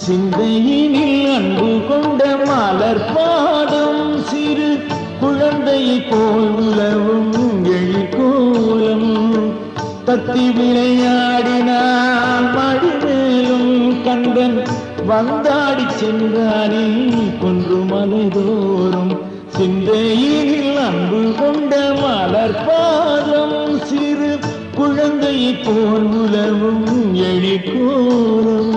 சிந்தையினில் அன்பு கொண்ட மலர் பாதம் சிறு குழந்தை போல் உலவும் எழிற்கோலம் தத்தி விளையாடினான் மடிமேலும் கண்டன் வந்தாடி சென்றானே கொன்று மலைதோறும் சிந்தையினில் அன்பு கொண்ட மலர் பாதம் சிறு குழந்தை போல் உலவும் எழிற்கோலம்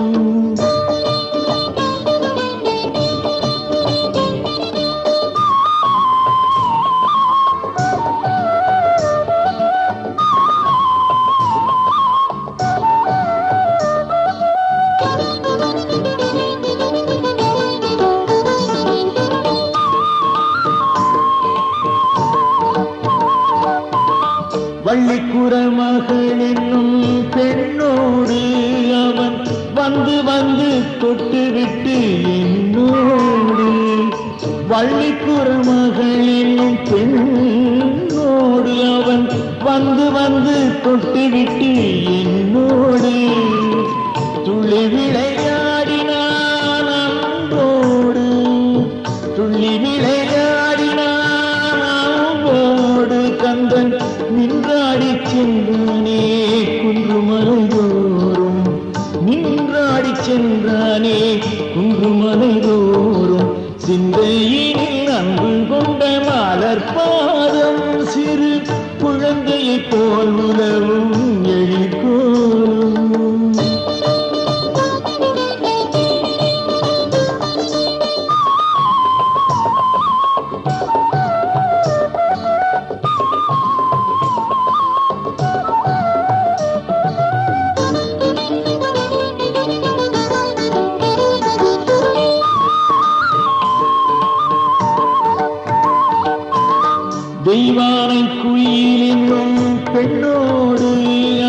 வள்ளிக்குற மகள் என்னும் பெண்ணோடு அவன் வந்து வந்து தொட்டுவிட்டு என்னோடு வள்ளிக்குற மகள் என்னும் பெண்ணோடு அவன் வந்து வந்து தொட்டுவிட்டு என்னோடு துள்ளி விளையாடினான் அன்போடு துள்ளி விளையாடினான் அன்போடு கந்தன் நின்றாடி சென்றானே குன்று மலைதோறும் நின்றாடி சென்றானே குன்று மலைதோறும் சிந்தையினில் அன்பு கொண்ட மலர் பாதம் சிறு குழந்தையை போல் உலவும் எழிற்கோலம் தெய்வானை குயில் என்னும் பெண்ணோடு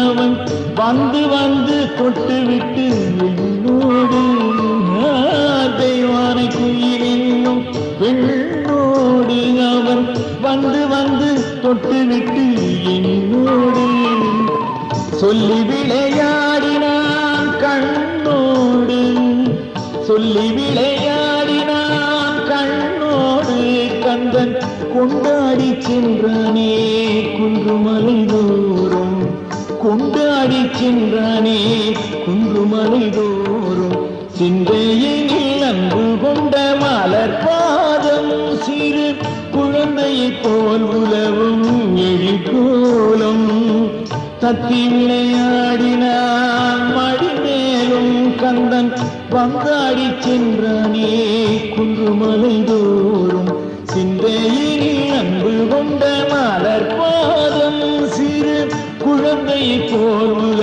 அவன் வந்து வந்து தொட்டுவிட்டு என்னோடு தெய்வானை குயில் என்னும் பெண்ணோடு அவன் வந்து வந்து தொட்டுவிட்டு என்னோடு சொல்லி விளையாடினான் கண்ணோடு சொல்லி விளையாடினான் கண்ணோடு கந்தன் கொண்டாடி சென்றானே குன்று மலைதோறும் கொண்டாடி சென்றானே குன்று மலைதோறும் சிந்தையினில் அன்பு கொண்ட மலர் பாதம் சிறு குழந்தையை போல் உலவும் எழிற்கோலம் தத்தி விளையாடினான் மடிமேலும் கந்தன் வந்தாடி சென்றானே குன்று மலைதோறும் சிந்தையினில் அன்பு கொண்ட மலர் பாதம் சிறு குழந்தை போல்